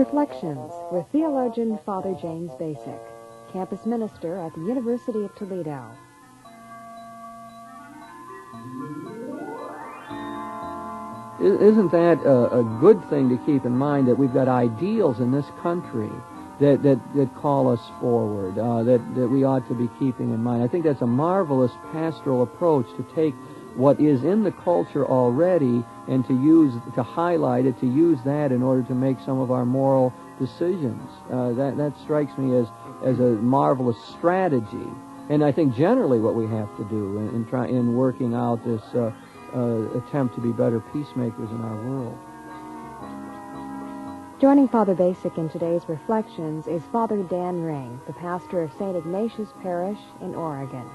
Reflections with theologian Father James Bacik, campus minister at the University of Toledo. Isn't that a good thing to keep in mind, that we've got ideals in this country that call us forward, that we ought to be keeping in mind? I think that's a marvelous pastoral approach, to take what is in the culture already and to highlight it, to use that in order to make some of our moral decisions. That strikes me as a marvelous strategy, and I think generally what we have to do in working out this attempt to be better peacemakers in our world. Joining Father Bacik in today's Reflections is Father Dan Ring, the pastor of St. Ignatius Parish in Oregon.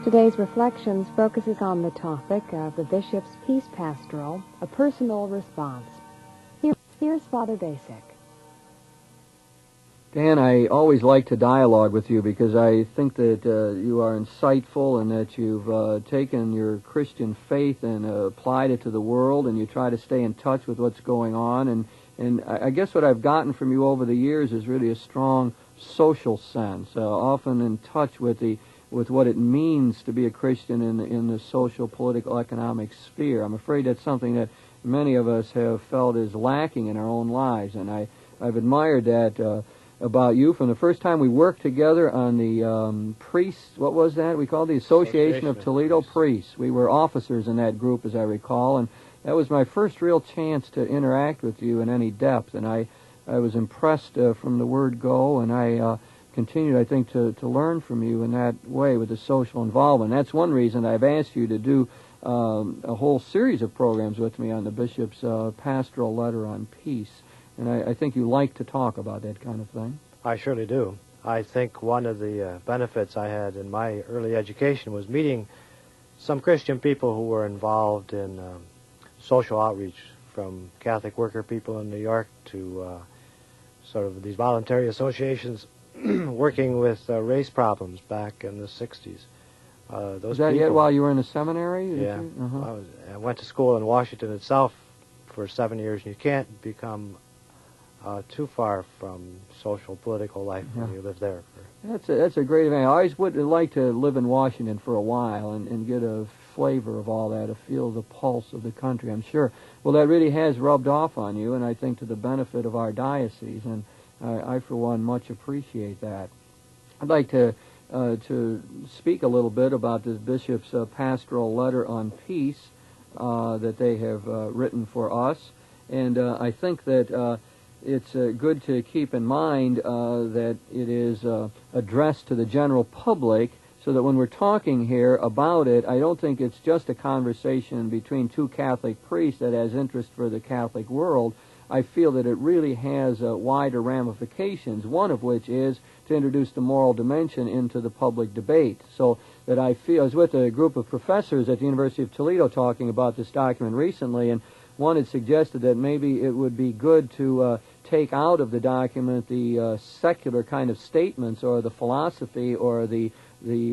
Today's Reflections focuses on the topic of the Bishop's Peace Pastoral, a personal response. Here's Father Bacik. Dan, I always like to dialogue with you because I think that you are insightful, and that you've taken your Christian faith and applied it to the world, and you try to stay in touch with what's going on. And I guess what I've gotten from you over the years is really a strong social sense, often in touch with what it means to be a Christian in the social, political, economic sphere. I'm afraid that's something that many of us have felt is lacking in our own lives, and I've admired that about you from the first time we worked together on the priests. What was that? We called the Association of Toledo Priests. We were officers in that group, as I recall, and that was my first real chance to interact with you in any depth, and I was impressed from the word go, and I continued, I think, to learn from you in that way with the social involvement. That's one reason I've asked you to do a whole series of programs with me on the Bishop's pastoral letter on peace. And I think you like to talk about that kind of thing. I surely do. I think one of the benefits I had in my early education was meeting some Christian people who were involved in social outreach, from Catholic worker people in New York to sort of these voluntary associations working with race problems back in the 60s. Was that yet while you were in the seminary? Yeah. I went to school in Washington itself for 7 years, and you can't become too far from social, political life when you live there. That's a great event. I always would like to live in Washington for a while and get a flavor of all that, to feel the pulse of the country, I'm sure. Well, that really has rubbed off on you, and I think to the benefit of our diocese, and I, for one, much appreciate that. I'd like to speak a little bit about this Bishop's pastoral letter on peace that they have written for us. And I think that it's good to keep in mind that it is addressed to the general public, so that when we're talking here about it, I don't think it's just a conversation between two Catholic priests that has interest for the Catholic world. I feel that it really has wider ramifications, one of which is to introduce the moral dimension into the public debate. So that I feel, I was with a group of professors at the University of Toledo talking about this document recently, and one had suggested that maybe it would be good to take out of the document the secular kind of statements, or the philosophy, or the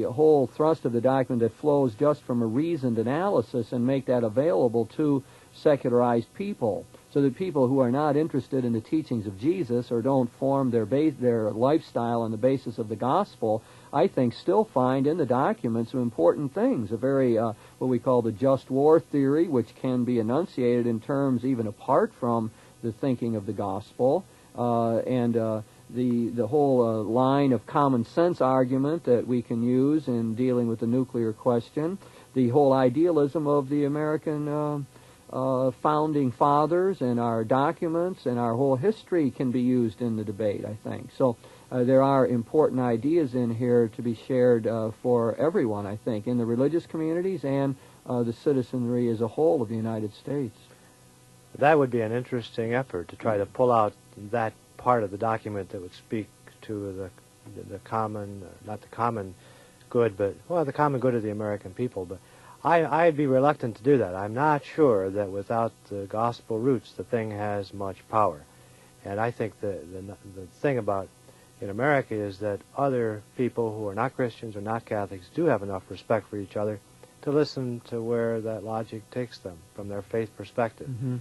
whole thrust of the document that flows just from a reasoned analysis, and make that available to secularized people, so that people who are not interested in the teachings of Jesus, or don't form their lifestyle on the basis of the gospel, I think still find in the document some important things. A very, what we call the just war theory, which can be enunciated in terms even apart from the thinking of the gospel, and the whole line of common sense argument that we can use in dealing with the nuclear question, the whole idealism of the American founding fathers, and our documents and our whole history can be used in the debate, I think. So there are important ideas in here to be shared for everyone, I think, in the religious communities and the citizenry as a whole of the United States. That would be an interesting effort, to try to pull out that part of the document that would speak to the common, not the common good, but, well, the common good of the American people. But I'd be reluctant to do that. I'm not sure that without the gospel roots the thing has much power. And I think the thing about in America is that other people who are not Christians or not Catholics do have enough respect for each other to listen to where that logic takes them from their faith perspective. Mm-hmm.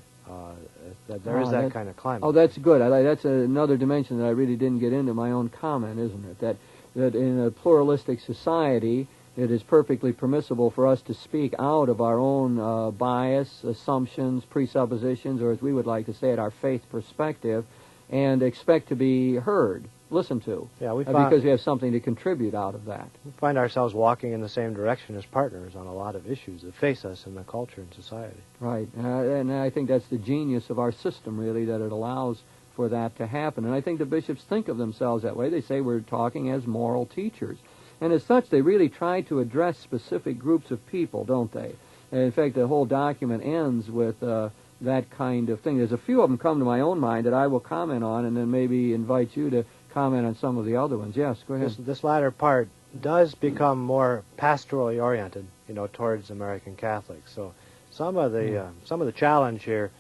That there is that kind of climate. Oh, that's good. That's another dimension that I really didn't get into my own comment, isn't it? That in a pluralistic society, it is perfectly permissible for us to speak out of our own bias, assumptions, presuppositions, or as we would like to say it, our faith perspective, and expect to be heard, listened to. Yeah, because we have something to contribute out of that. We find ourselves walking in the same direction as partners on a lot of issues that face us in the culture and society. Right, and I think that's the genius of our system, really, that it allows for that to happen. And I think the bishops think of themselves that way. They say we're talking as moral teachers. And as such, they really try to address specific groups of people, don't they? And in fact, the whole document ends with that kind of thing. There's a few of them come to my own mind that I will comment on, and then maybe invite you to comment on some of the other ones. Yes, go ahead. This latter part does become more pastorally oriented, towards American Catholics. So some of the challenge here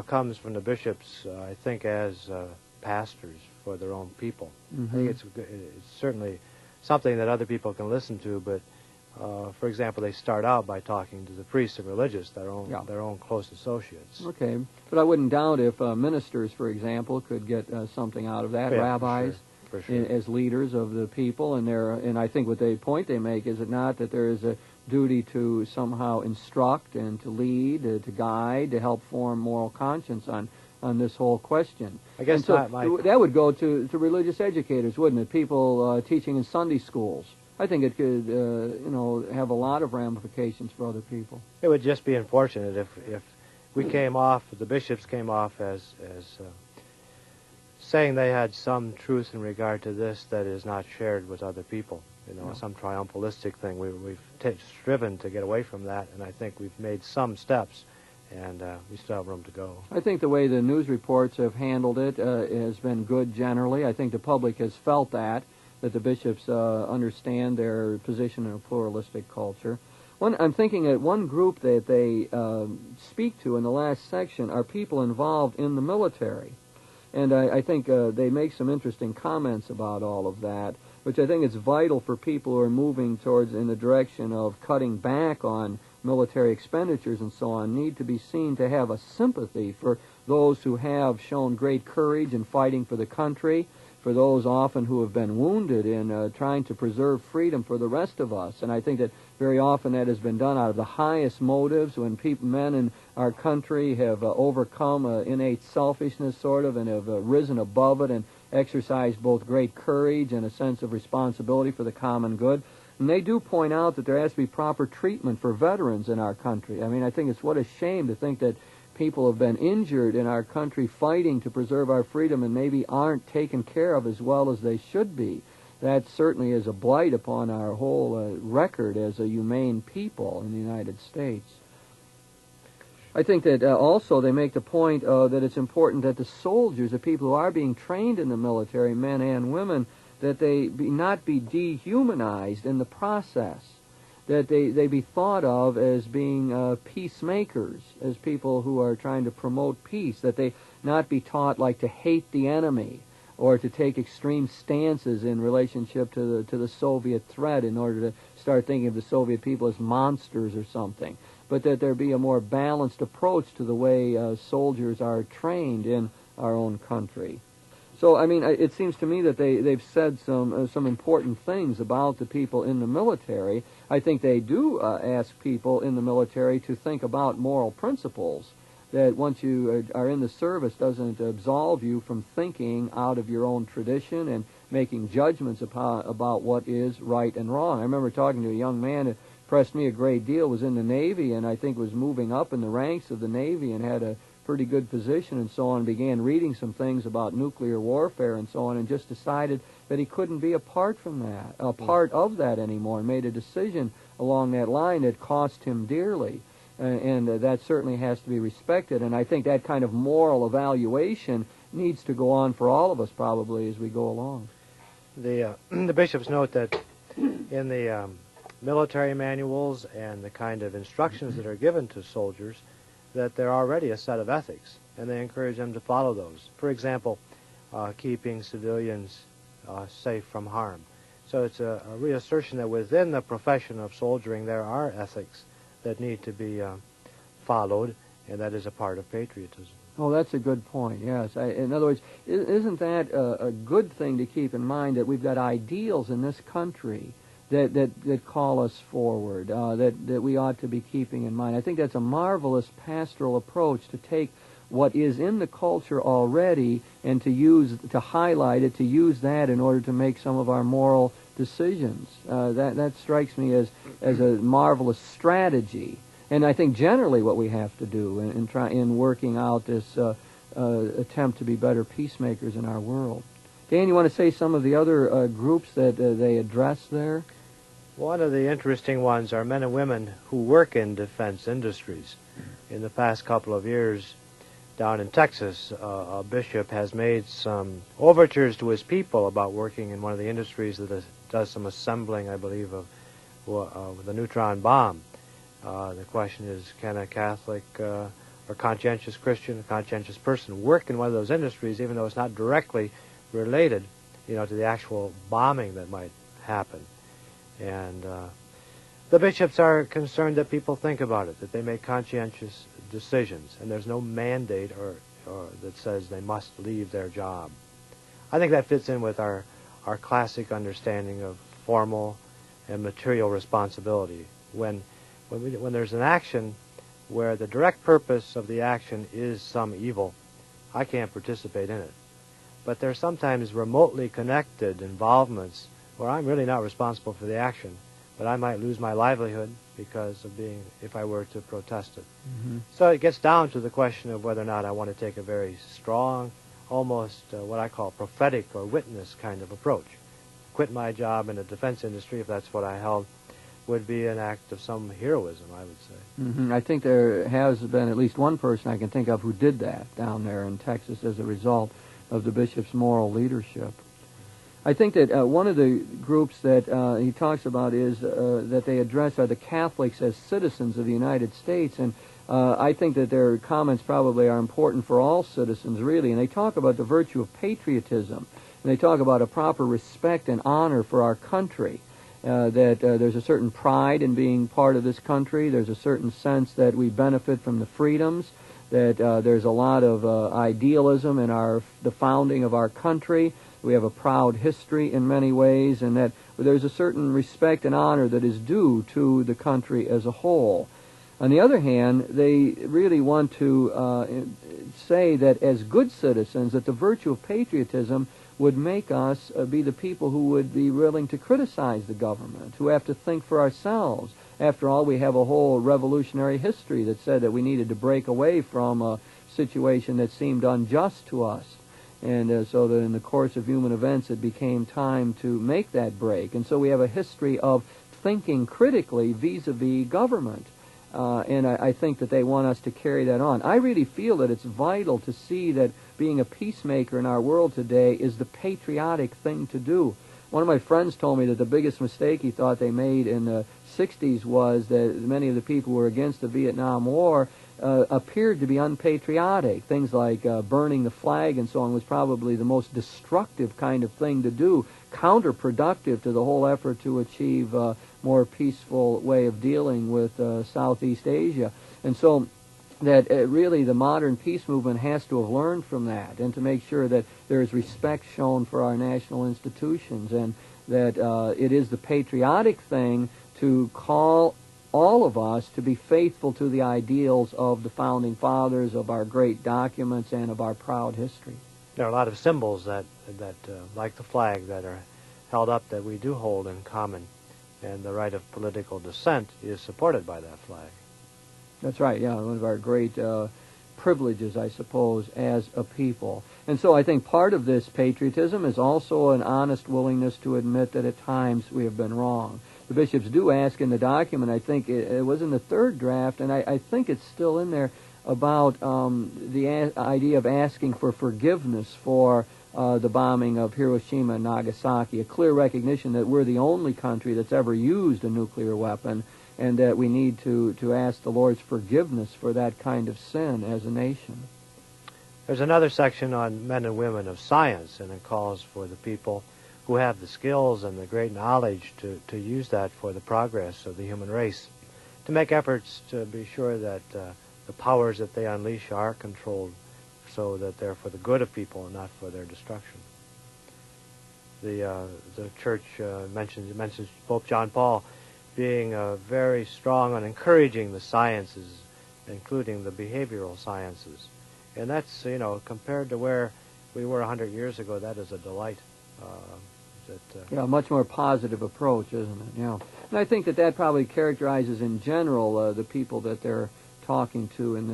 comes from the bishops, I think, as pastors for their own people. Mm-hmm. I think it's certainly something that other people can listen to, but for example, they start out by talking to the priests and religious, their own close associates. Okay, but I wouldn't doubt if ministers, for example, could get something out of that. Yeah, rabbis, for sure. As leaders of the people, and I think what the point they make is it not that there is a duty to somehow instruct and to lead, to guide, to help form moral conscience on this whole question. I guess that would go to religious educators, wouldn't it? People teaching in Sunday schools. I think it could, have a lot of ramifications for other people. It would just be unfortunate if we came off, the bishops came off as saying they had some truth in regard to this that is not shared with other people. Some triumphalistic thing. We've striven to get away from that, and I think we've made some steps, and we still have room to go. I think the way the news reports have handled it has been good generally. I think the public has felt that the bishops understand their position in a pluralistic culture. I'm thinking that one group that they speak to in the last section are people involved in the military. And I think they make some interesting comments about all of that, which I think is vital for people who are moving towards in the direction of cutting back on military expenditures and so on, need to be seen to have a sympathy for those who have shown great courage in fighting for the country, for those often who have been wounded in trying to preserve freedom for the rest of us. And I think that very often that has been done out of the highest motives when men in our country have overcome innate selfishness, sort of, and have risen above it and exercised both great courage and a sense of responsibility for the common good. And they do point out that there has to be proper treatment for veterans in our country. I mean, I think it's what a shame to think that people have been injured in our country fighting to preserve our freedom and maybe aren't taken care of as well as they should be. That certainly is a blight upon our whole record as a humane people in the United States. I think that also they make the point that it's important that the soldiers, the people who are being trained in the military, men and women, that they not be dehumanized in the process, that they be thought of as being peacemakers, as people who are trying to promote peace, that they not be taught like to hate the enemy or to take extreme stances in relationship to the Soviet threat in order to start thinking of the Soviet people as monsters or something, but that there be a more balanced approach to the way soldiers are trained in our own country. So, I mean, it seems to me that they've said some important things about the people in the military. I think they do ask people in the military to think about moral principles, that once you are in the service doesn't absolve you from thinking out of your own tradition and making judgments about what is right and wrong. I remember talking to a young man who impressed me a great deal, was in the Navy, and I think was moving up in the ranks of the Navy and had a pretty good position and so on, began reading some things about nuclear warfare and so on, and just decided that he couldn't be a part of that anymore, and made a decision along that line that cost him dearly. And that certainly has to be respected, and I think that kind of moral evaluation needs to go on for all of us probably as we go along. The bishops note that in the military manuals and the kind of instructions that are given to soldiers, that they're already a set of ethics, and they encourage them to follow those. For example, keeping civilians safe from harm. So it's a reassertion that within the profession of soldiering there are ethics that need to be followed, and that is a part of patriotism. Oh, that's a good point, yes. In other words, isn't that a good thing to keep in mind, that we've got ideals in this country that call us forward, that we ought to be keeping in mind? I think that's a marvelous pastoral approach, to take what is in the culture already and to highlight it, to use that in order to make some of our moral decisions. That strikes me as a marvelous strategy. And I think generally what we have to do in working out this attempt to be better peacemakers in our world. Dan, you want to say some of the other groups that they address there? One of the interesting ones are men and women who work in defense industries. In the past couple of years, down in Texas, a bishop has made some overtures to his people about working in one of the industries that does some assembling, I believe, of the neutron bomb. The question is, can a Catholic or conscientious Christian, a conscientious person, work in one of those industries, even though it's not directly related, to the actual bombing that might happen? And the bishops are concerned that people think about it, that they make conscientious decisions, and there's no mandate or that says they must leave their job. I think that fits in with our classic understanding of formal and material responsibility. When there's an action where the direct purpose of the action is some evil, I can't participate in it. But there are sometimes remotely connected involvements where I'm really not responsible for the action, but I might lose my livelihood because of if I were to protest it. Mm-hmm. So it gets down to the question of whether or not I want to take a very strong, almost what I call prophetic or witness kind of approach. Quit my job in the defense industry, if that's what I held, would be an act of some heroism, I would say. Mm-hmm. I think there has been at least one person I can think of who did that down there in Texas as a result of the bishop's moral leadership. I think that one of the groups that he talks about is that they address are the Catholics as citizens of the United States, and I think that their comments probably are important for all citizens, really, and they talk about the virtue of patriotism, and they talk about a proper respect and honor for our country. That there's a certain pride in being part of this country. There's a certain sense that we benefit from the freedoms, that there's a lot of idealism in the founding of our country. We have a proud history in many ways, and that there's a certain respect and honor that is due to the country as a whole. On the other hand, they really want to say that as good citizens, that the virtue of patriotism would make us be the people who would be willing to criticize the government, who have to think for ourselves. After all, we have a whole revolutionary history that said that we needed to break away from a situation that seemed unjust to us. And so that in the course of human events, it became time to make that break. And so we have a history of thinking critically vis-a-vis government. And I think that they want us to carry that on. I really feel that it's vital to see that being a peacemaker in our world today is the patriotic thing to do. One of my friends told me that the biggest mistake he thought they made in the 60s was that many of the people who were against the Vietnam War appeared to be unpatriotic. Things like burning the flag and so on was probably the most destructive kind of thing to do, counterproductive to the whole effort to achieve a more peaceful way of dealing with Southeast Asia. And so that really the modern peace movement has to have learned from that, and to make sure that there is respect shown for our national institutions, and that it is the patriotic thing to call all of us to be faithful to the ideals of the Founding Fathers, of our great documents, and of our proud history. There are a lot of symbols that like the flag, that are held up that we do hold in common, and the right of political dissent is supported by that flag. That's right, yeah, one of our great privileges, I suppose, as a people. And so I think part of this patriotism is also an honest willingness to admit that at times we have been wrong. The bishops do ask in the document, I think it was in the third draft, and I think it's still in there, about the idea of asking for forgiveness for the bombing of Hiroshima and Nagasaki, a clear recognition that we're the only country that's ever used a nuclear weapon, and that we need to ask the Lord's forgiveness for that kind of sin as a nation. There's another section on men and women of science, and it calls for the people who have the skills and the great knowledge to use that for the progress of the human race, to make efforts to be sure that the powers that they unleash are controlled so that they're for the good of people and not for their destruction. The Church mentions Pope John Paul being very strong on encouraging the sciences, including the behavioral sciences. And that's, compared to where we were 100 years ago, that is a delight. Yeah, a much more positive approach, isn't it? Yeah. And I think that probably characterizes in general the people that they're talking to in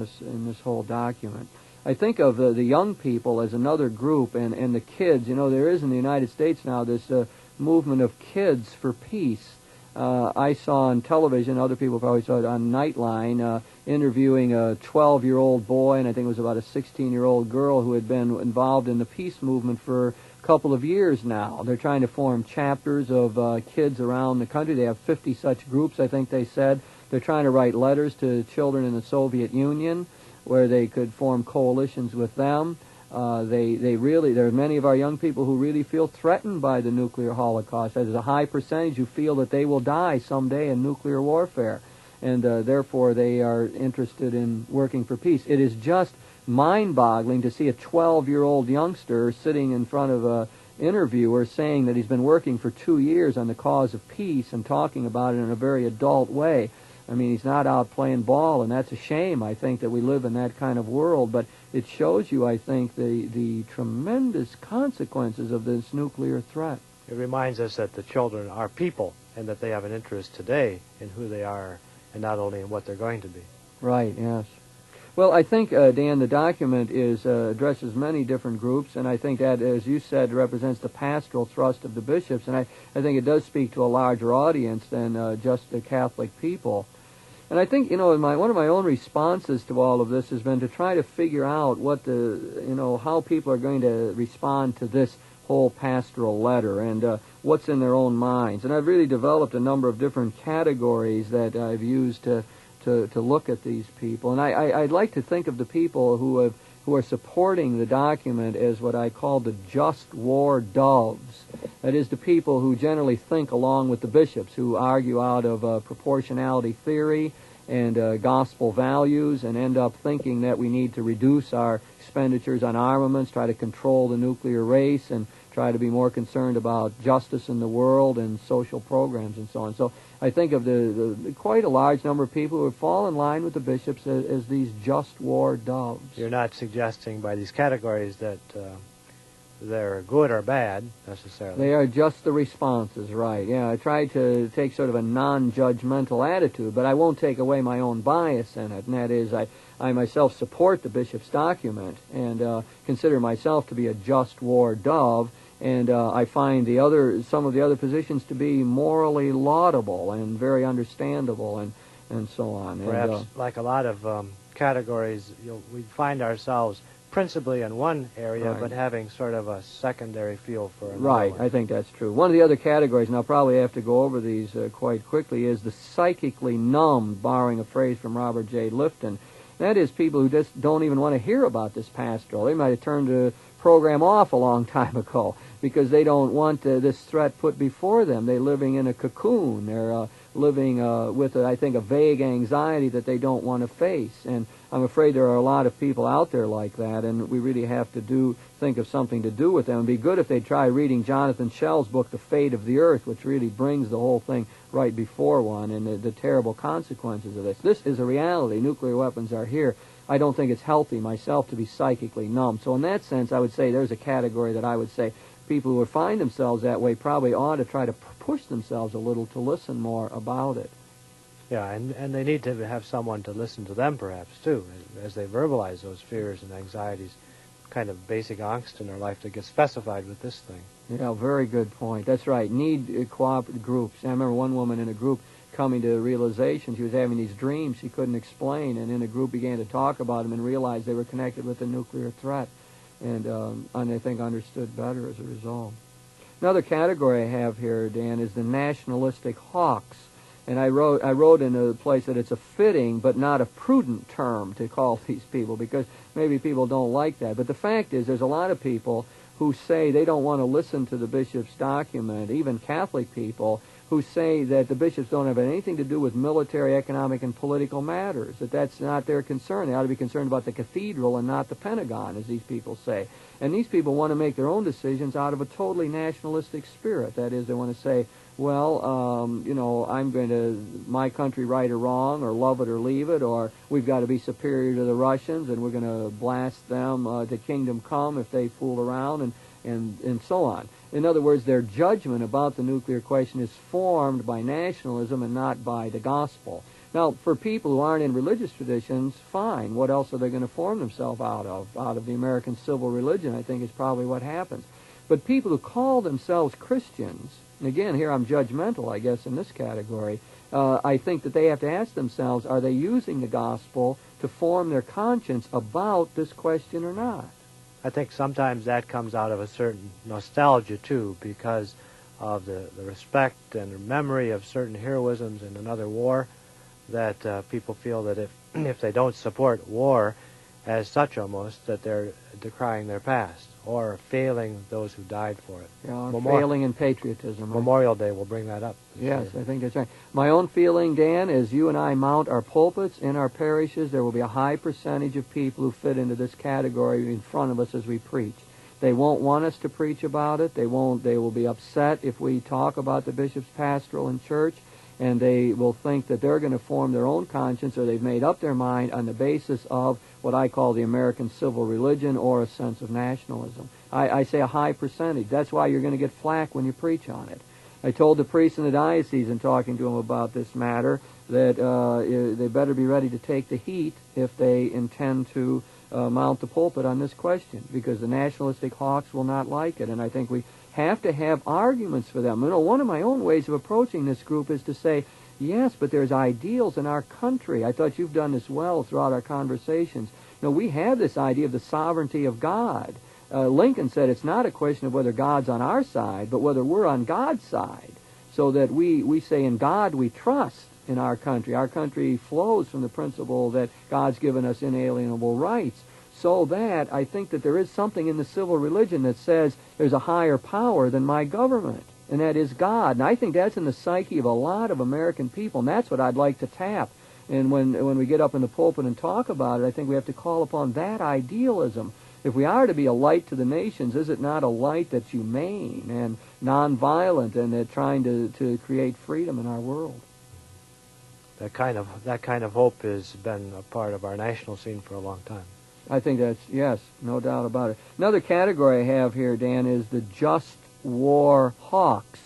this whole document. I think of the young people as another group, and the kids. There is in the United States now this movement of kids for peace. I saw on television, other people probably saw it on Nightline, interviewing a 12-year-old boy, and I think it was about a 16-year-old girl who had been involved in the peace movement for a couple of years now. They're trying to form chapters of kids around the country. They have 50 such groups, I think they said. They're trying to write letters to children in the Soviet Union where they could form coalitions with them. There are many of our young people who really feel threatened by the nuclear holocaust. There's a high percentage who feel that they will die someday in nuclear warfare, and therefore they are interested in working for peace. It is just mind-boggling to see a 12-year-old youngster sitting in front of a interviewer saying that he's been working for 2 years on the cause of peace and talking about it in a very adult way. I mean, he's not out playing ball, and that's a shame, I think, that we live in that kind of world. But it shows you, I think, the tremendous consequences of this nuclear threat. It reminds us that the children are people, and that they have an interest today in who they are, and not only in what they're going to be. Right, yes. Well, I think, Dan, the document addresses many different groups, and I think that, as you said, represents the pastoral thrust of the bishops, and I think it does speak to a larger audience than just the Catholic people. And I think, one of my own responses to all of this has been to try to figure out how people are going to respond to this whole pastoral letter and what's in their own minds. And I've really developed a number of different categories that I've used to look at these people. And I'd like to think of the people who are supporting the document as what I call the just war doves. That is, the people who generally think along with the bishops, who argue out of proportionality theory and gospel values and end up thinking that we need to reduce our expenditures on armaments, try to control the nuclear race, and try to be more concerned about justice in the world and social programs and so on. So I think of the quite a large number of people who fall in line with the bishops as these just war doves. You're not suggesting by these categories that they're good or bad, necessarily. They are just the responses, right. Yeah, I try to take sort of a non-judgmental attitude, but I won't take away my own bias in it, and that is I myself support the bishop's document and consider myself to be a just war dove, and I find some of the other positions to be morally laudable and very understandable and so on. Perhaps, like a lot of categories, we find ourselves principally in one area, right, but having sort of a secondary feel for another Right, one. I think that's true. One of the other categories, and I'll probably have to go over these quite quickly, is the psychically numb, borrowing a phrase from Robert J. Lifton. That is, people who just don't even want to hear about this pastoral. They might have turned the program off a long time ago because they don't want this threat put before them. They're living in a cocoon. They're living with, I think, a vague anxiety that they don't want to face. And I'm afraid there are a lot of people out there like that, and we really have to think of something to do with them. It would be good if they'd try reading Jonathan Schell's book, The Fate of the Earth, which really brings the whole thing right before one and the terrible consequences of this. This is a reality. Nuclear weapons are here. I don't think it's healthy myself to be psychically numb. So in that sense, I would say there's a category that I would say people who would find themselves that way probably ought to try to push themselves a little to listen more about it. Yeah, and they need to have someone to listen to them, perhaps, too, as they verbalize those fears and anxieties, kind of basic angst in their life that gets specified with this thing. Yeah, very good point. That's right. Need cooperative groups. I remember one woman in a group coming to realization. She was having these dreams she couldn't explain, and in a group began to talk about them and realized they were connected with the nuclear threat. and I think understood better as a result. Another category I have here, Dan, is the nationalistic hawks. And I wrote in a place that it's a fitting but not a prudent term to call these people, because maybe people don't like that. But the fact is, there's a lot of people who say they don't want to listen to the bishop's document, even Catholic people, who say that the bishops don't have anything to do with military, economic, and political matters, that that's not their concern. They ought to be concerned about the cathedral and not the Pentagon, as these people say. And these people want to make their own decisions out of a totally nationalistic spirit. That is, they want to say, well, I'm going to, my country right or wrong, or love it or leave it, or we've got to be superior to the Russians, and we're going to blast them to kingdom come if they fool around, and so on. In other words, their judgment about the nuclear question is formed by nationalism and not by the gospel. Now, for people who aren't in religious traditions, fine. What else are they going to form themselves out of? Out of the American civil religion, I think, is probably what happens. But people who call themselves Christians, and again, here I'm judgmental, I guess, in this category, I think that they have to ask themselves, are they using the gospel to form their conscience about this question or not? I think sometimes that comes out of a certain nostalgia, too, because of the respect and memory of certain heroisms in another war, that people feel that if they don't support war as such almost, that they're decrying their past or failing those who died for it. Yeah, failing in patriotism. Right? Memorial Day will bring that up. Yes, I think that's right. My own feeling, Dan, is you and I mount our pulpits in our parishes, there will be a high percentage of people who fit into this category in front of us as we preach. They won't want us to preach about it. They will be upset if we talk about the bishop's pastoral in church, and they will think that they're going to form their own conscience, or they've made up their mind on the basis of what I call the American civil religion or a sense of nationalism. I say a high percentage. That's why you're going to get flack when you preach on it. I told the priests in the diocese in talking to them about this matter that they better be ready to take the heat if they intend to mount the pulpit on this question, because the nationalistic hawks will not like it, and I think we have to have arguments for them. One of my own ways of approaching this group is to say, yes, but there's ideals in our country. I thought you've done this well throughout our conversations. We have this idea of the sovereignty of God. Lincoln said it's not a question of whether God's on our side, but whether we're on God's side, so that we say in God we trust in our country. Our country flows from the principle that God's given us inalienable rights. So that I think that there is something in the civil religion that says there's a higher power than my government, and that is God. And I think that's in the psyche of a lot of American people, and that's what I'd like to tap. And when we get up in the pulpit and talk about it, I think we have to call upon that idealism. If we are to be a light to the nations, is it not a light that's humane and nonviolent and trying to create freedom in our world? That kind of hope has been a part of our national scene for a long time. I think that's, yes, no doubt about it. Another category I have here, Dan, is the just war hawks.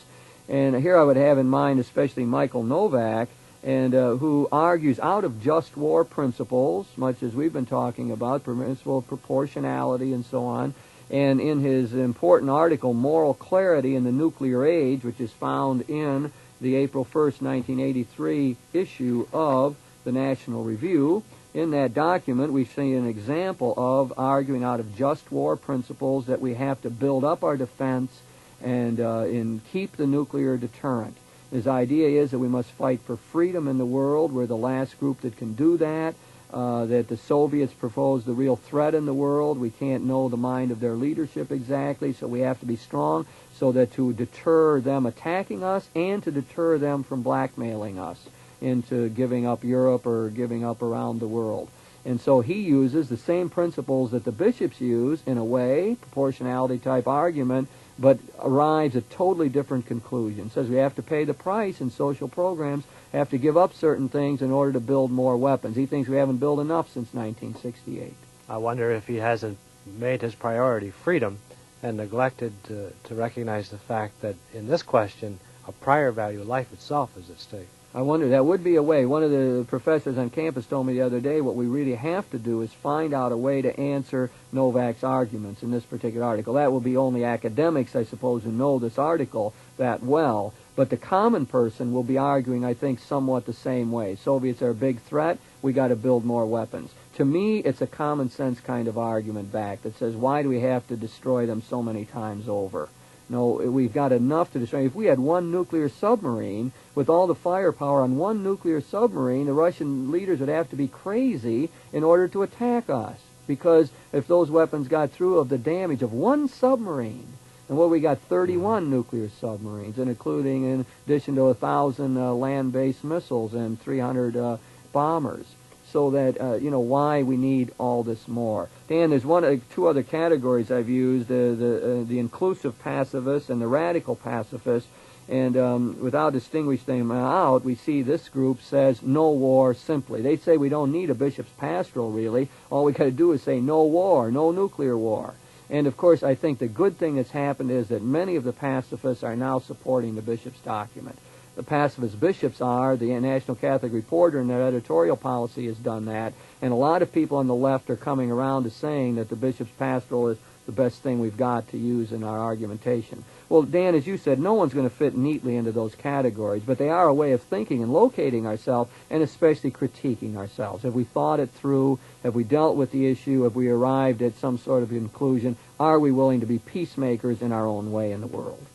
And here I would have in mind especially Michael Novak, and who argues out of just war principles, much as we've been talking about, principle of proportionality and so on. And in his important article, Moral Clarity in the Nuclear Age, which is found in the April 1st, 1983 issue of the National Review, in that document, we see an example of arguing out of just war principles that we have to build up our defense and keep the nuclear deterrent. His idea is that we must fight for freedom in the world. We're the last group that can do that, that the Soviets propose the real threat in the world. We can't know the mind of their leadership exactly, so we have to be strong so that to deter them attacking us and to deter them from blackmailing us into giving up Europe or giving up around the world. And so he uses the same principles that the bishops use, in a way, proportionality-type argument, but arrives at totally different conclusions. Says we have to pay the price in social programs, have to give up certain things in order to build more weapons. He thinks we haven't built enough since 1968. I wonder if he hasn't made his priority freedom and neglected to recognize the fact that in this question, a prior value, life itself, is at stake. I wonder, that would be a way. One of the professors on campus told me the other day what we really have to do is find out a way to answer Novak's arguments in this particular article. That will be only academics, I suppose, who know this article that well. But the common person will be arguing, I think, somewhat the same way. Soviets are a big threat. We got to build more weapons. To me, it's a common sense kind of argument back that says, why do we have to destroy them so many times over? No, we've got enough to destroy. If we had one nuclear submarine, with all the firepower on one nuclear submarine, the Russian leaders would have to be crazy in order to attack us. Because if those weapons got through of the damage of one submarine, and we got 31 nuclear submarines, and including in addition to 1,000 land-based missiles and 300 bombers. So that, why we need all this more. Dan, there's two other categories I've used, the inclusive pacifist and the radical pacifist. And without distinguishing them out, we see this group says no war simply. They say we don't need a bishop's pastoral, really. All we got to do is say no war, no nuclear war. And, of course, I think the good thing that's happened is that many of the pacifists are now supporting the bishop's document. The pacifist bishops are. The National Catholic Reporter in their editorial policy has done that. And a lot of people on the left are coming around to saying that the bishop's pastoral is the best thing we've got to use in our argumentation. Well, Dan, as you said, no one's going to fit neatly into those categories, but they are a way of thinking and locating ourselves and especially critiquing ourselves. Have we thought it through? Have we dealt with the issue? Have we arrived at some sort of conclusion? Are we willing to be peacemakers in our own way in the world?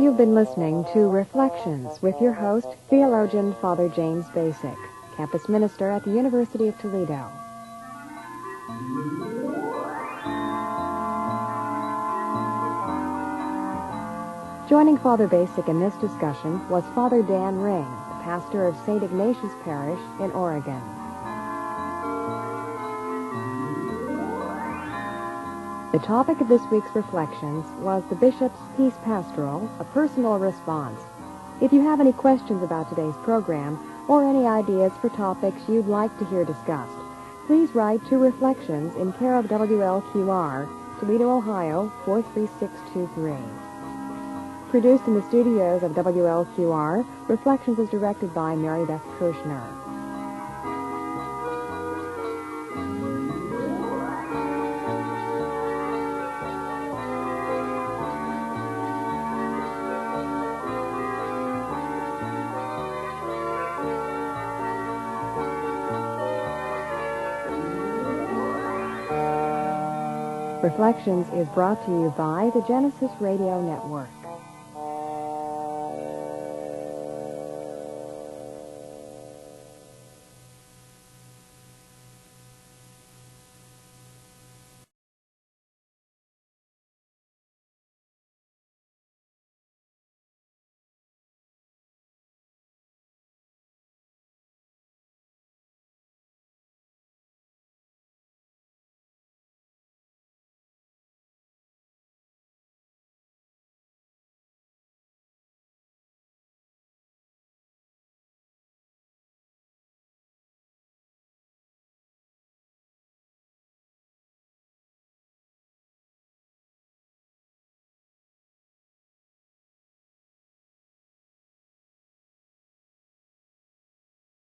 You've been listening to Reflections with your host, theologian Father James Bacik, campus minister at the University of Toledo. Joining Father Bacik in this discussion was Father Dan Ring, the pastor of St. Ignatius Parish in Oregon. The topic of this week's Reflections was the Bishop's Peace Pastoral, a personal response. If you have any questions about today's program or any ideas for topics you'd like to hear discussed, please write to Reflections in care of WLQR, Toledo, Ohio, 43623. Produced in the studios of WLQR, Reflections is directed by Mary Beth Kirchner. Reflections is brought to you by the Genesis Radio Network.